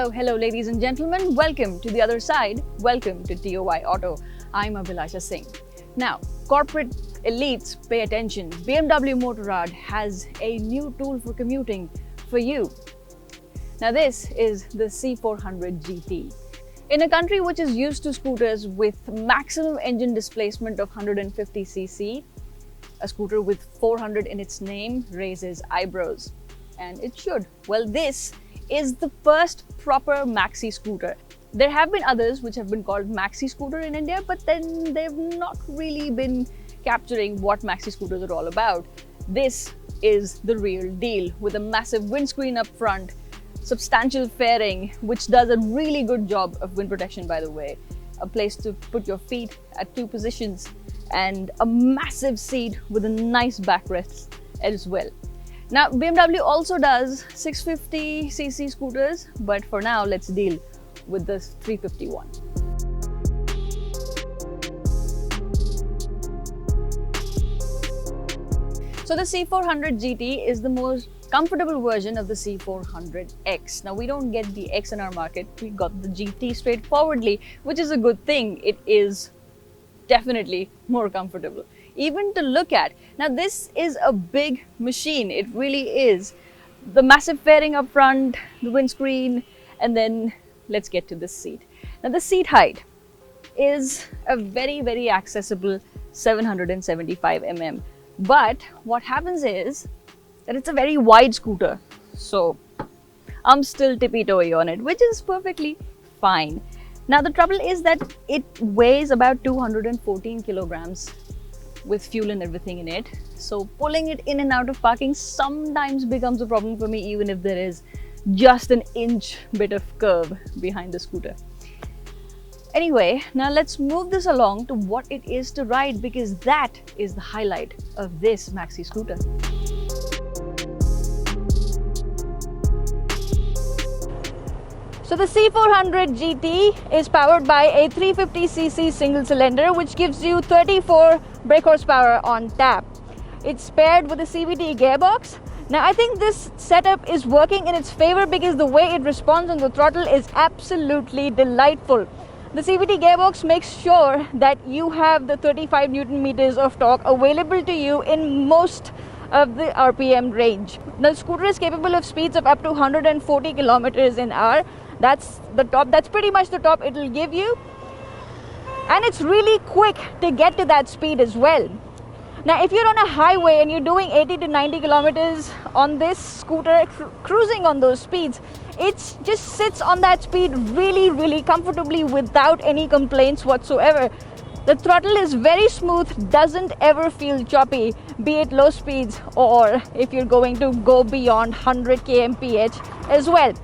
Hello, ladies and gentlemen. Welcome to the other side. Welcome to TOY Auto. I'm Abhilasha Singh. Now, corporate elites, pay attention. BMW Motorrad has a new tool for commuting for you. Now, this is the C400 GT. In a country which is used to scooters with maximum engine displacement of 150cc, a scooter with 400 in its name raises eyebrows. And it should. Well, this is the first proper maxi scooter. There have been others which have been called maxi-scooter in India, but then they've not really been capturing what maxi scooters are all about. This is the real deal, with a massive windscreen up front, substantial fairing, which does a really good job of wind protection, by the way, a place to put your feet at 2 positions, and a massive seat with a nice backrest as well. Now, BMW also does 650cc scooters, but for now, let's deal with this 351. So the C400 GT is the most comfortable version of the C400X. Now, we don't get the X in our market, we got the GT straightforwardly, which is a good thing. It is definitely more comfortable, even to look at. Now, this is a big machine, it really is. The massive fairing up front, the windscreen, and then let's get to this seat. Now, the seat height is a very accessible 775 mm. But what happens is that it's a very wide scooter. So I'm still tippy-toey on it, which is perfectly fine. Now, the trouble is that it weighs about 214 kilograms with fuel and everything in it. So pulling it in and out of parking sometimes becomes a problem for me, even if there is just an inch bit of curve behind the scooter. Anyway, now let's move this along to what it is to ride, because that is the highlight of this maxi scooter. So the C400 GT is powered by a 350cc single cylinder, which gives you 34 brake horsepower on tap. It's paired with a CVT gearbox. Now, I think this setup is working in its favor because the way it responds on the throttle is absolutely delightful. The CVT gearbox makes sure that you have the 35 Newton meters of torque available to you in most of the RPM range. The scooter is capable of speeds of up to 140 kilometers an hour. That's the top, that's pretty much the top it will give you. And it's really quick to get to that speed as well. Now, if you're on a highway and you're doing 80 to 90 kilometers on this scooter, cruising on those speeds, it just sits on that speed really comfortably without any complaints whatsoever. The throttle is very smooth, doesn't ever feel choppy, be it low speeds or if you're going to go beyond 100 kmph as well.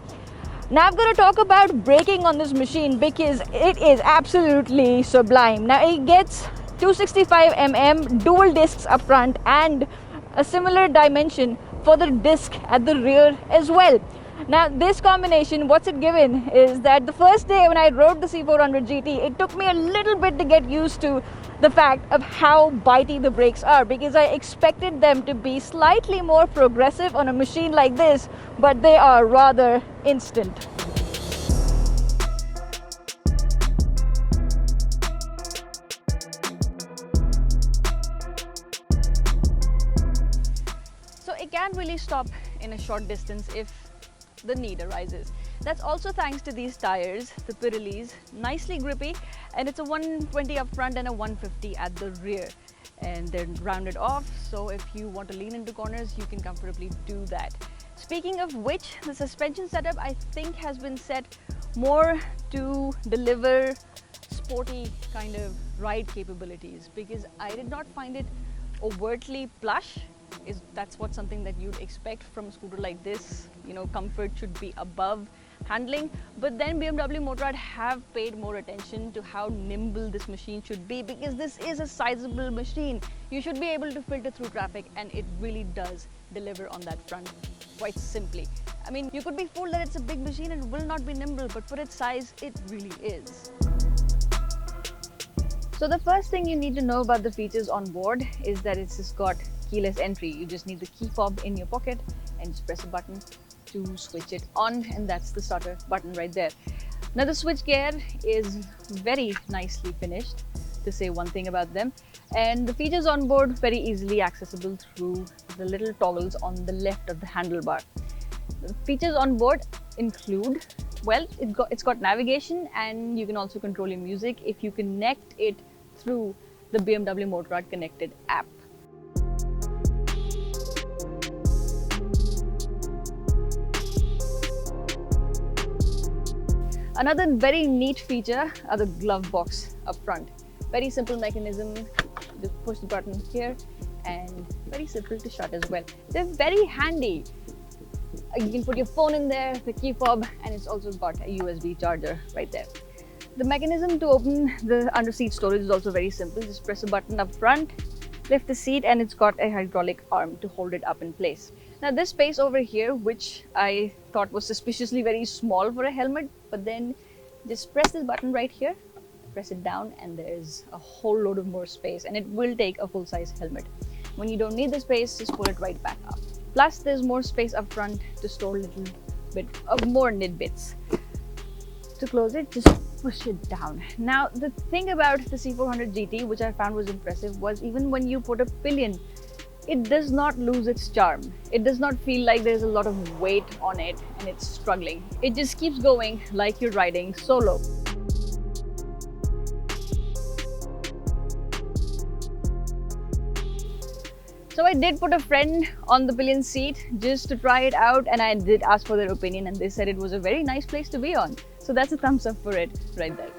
Now, I've got to talk about braking on this machine because it is absolutely sublime. Now, it gets 265 mm dual discs up front and a similar dimension for the disc at the rear as well. Now, this combination, what's it given is that the first day when I rode the C400 GT, it took me a little bit to get used to the fact of how bitey the brakes are, because I expected them to be slightly more progressive on a machine like this, but they are rather instant. So it can really stop in a short distance if the need arises. That's also thanks to these tires, the Pirellis, nicely grippy, and it's a 120 up front and a 150 at the rear, and they're rounded off, so if you want to lean into corners, you can comfortably do that. Speaking of which, the suspension setup I think has been set more to deliver sporty kind of ride capabilities, because I did not find it overtly plush. That's what something that you'd expect from a scooter like this. You know, comfort should be above handling, but then BMW Motorrad have paid more attention to how nimble this machine should be, because this is a sizable machine. You should be able to filter through traffic, and it really does deliver on that front quite simply. I mean, you could be fooled that it's a big machine and will not be nimble, but for its size, it really is. So the first thing you need to know about the features on board is that it's just got keyless entry. You just need the key fob in your pocket and just press a button to switch it on, and that's the starter button right there. Now the switch gear is very nicely finished, to say one thing about them, and the features on board very easily accessible through the little toggles on the left of the handlebar. The features on board include, well, it's got navigation, and you can also control your music if you connect it through the BMW Motorrad connected app. Another very neat feature are the glove box up front. Very simple mechanism, just push the button here, and very simple to shut as well. They're very handy. You can put your phone in there, the key fob, and it's also got a USB charger right there. The mechanism to open the under-seat storage is also very simple. Just press a button up front, lift the seat, and it's got a hydraulic arm to hold it up in place. Now this space over here, which I thought was suspiciously very small for a helmet, but then just press this button right here, press it down, and there's a whole load of more space, and it will take a full-size helmet. When you don't need the space, just pull it right back up. Plus there's more space up front to store a little bit of more nitbits. To close it, just push it down. Now the thing about the C400 GT, which I found was impressive, was even when you put a pillion, it does not lose its charm. It does not feel like there's a lot of weight on it and it's struggling. It just keeps going like you're riding solo. So I did put a friend on the pillion seat just to try it out, and I did ask for their opinion, and they said it was a very nice place to be on. So that's a thumbs up for it right there.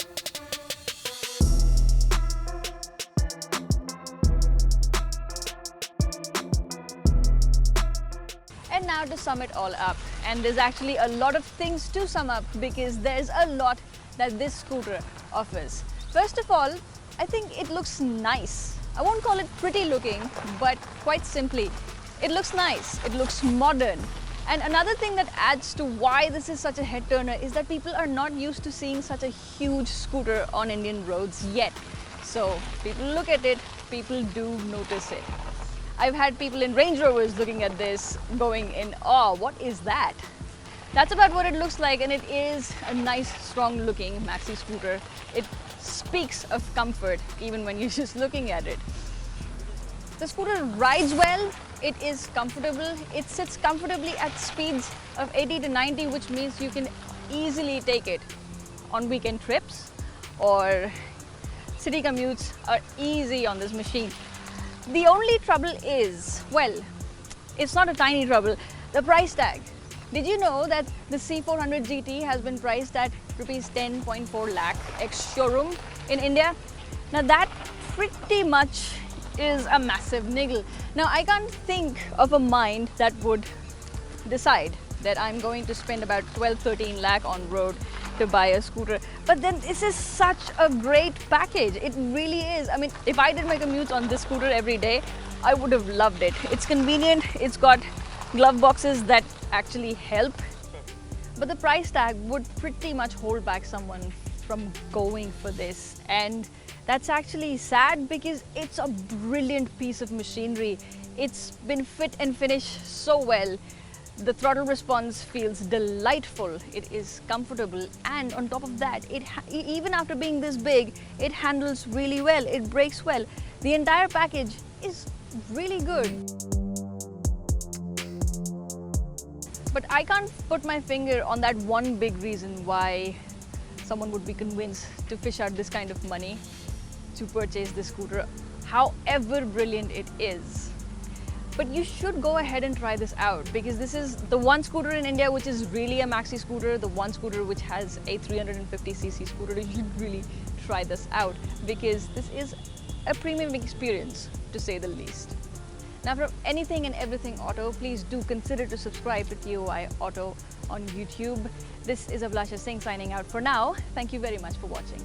And now to sum it all up, and there's actually a lot of things to sum up because there's a lot that this scooter offers. First of all, I think it looks nice. I won't call it pretty looking, but quite simply, it looks nice, it looks modern. And another thing that adds to why this is such a head turner is that people are not used to seeing such a huge scooter on Indian roads yet. So people look at it, people do notice it. I've had people in Range Rovers looking at this going in awe. What is that? That's about what it looks like, and it is a nice, strong looking maxi scooter. It speaks of comfort even when you're just looking at it. The scooter rides well, it is comfortable, it sits comfortably at speeds of 80 to 90, which means you can easily take it on weekend trips, or city commutes are easy on this machine. The only trouble is, well, it's not a tiny trouble, the price tag. Did you know that the C400 GT has been priced at rupees 10.4 lakh ex-showroom in India? Now that pretty much is a massive niggle. Now I can't think of a mind that would decide that I'm going to spend about 12-13 lakh on road to buy a scooter. But then this is such a great package. It really is. I mean, if I did my commutes on this scooter every day, I would have loved it. It's convenient, it's got glove boxes that actually help, but the price tag would pretty much hold back someone from going for this, and that's actually sad because it's a brilliant piece of machinery. It's been fit and finished so well. The throttle response feels delightful, it is comfortable, and on top of that, even after being this big, it handles really well, it brakes well. The entire package is really good. But I can't put my finger on that one big reason why someone would be convinced to fish out this kind of money to purchase this scooter, however brilliant it is. But you should go ahead and try this out, because this is the one scooter in India which is really a maxi scooter, the one scooter which has a 350cc scooter. You should really try this out because this is a premium experience, to say the least. Now, for anything and everything auto, please do consider to subscribe to TOI Auto on YouTube. This is Abhilasha Singh signing out for now. Thank you very much for watching.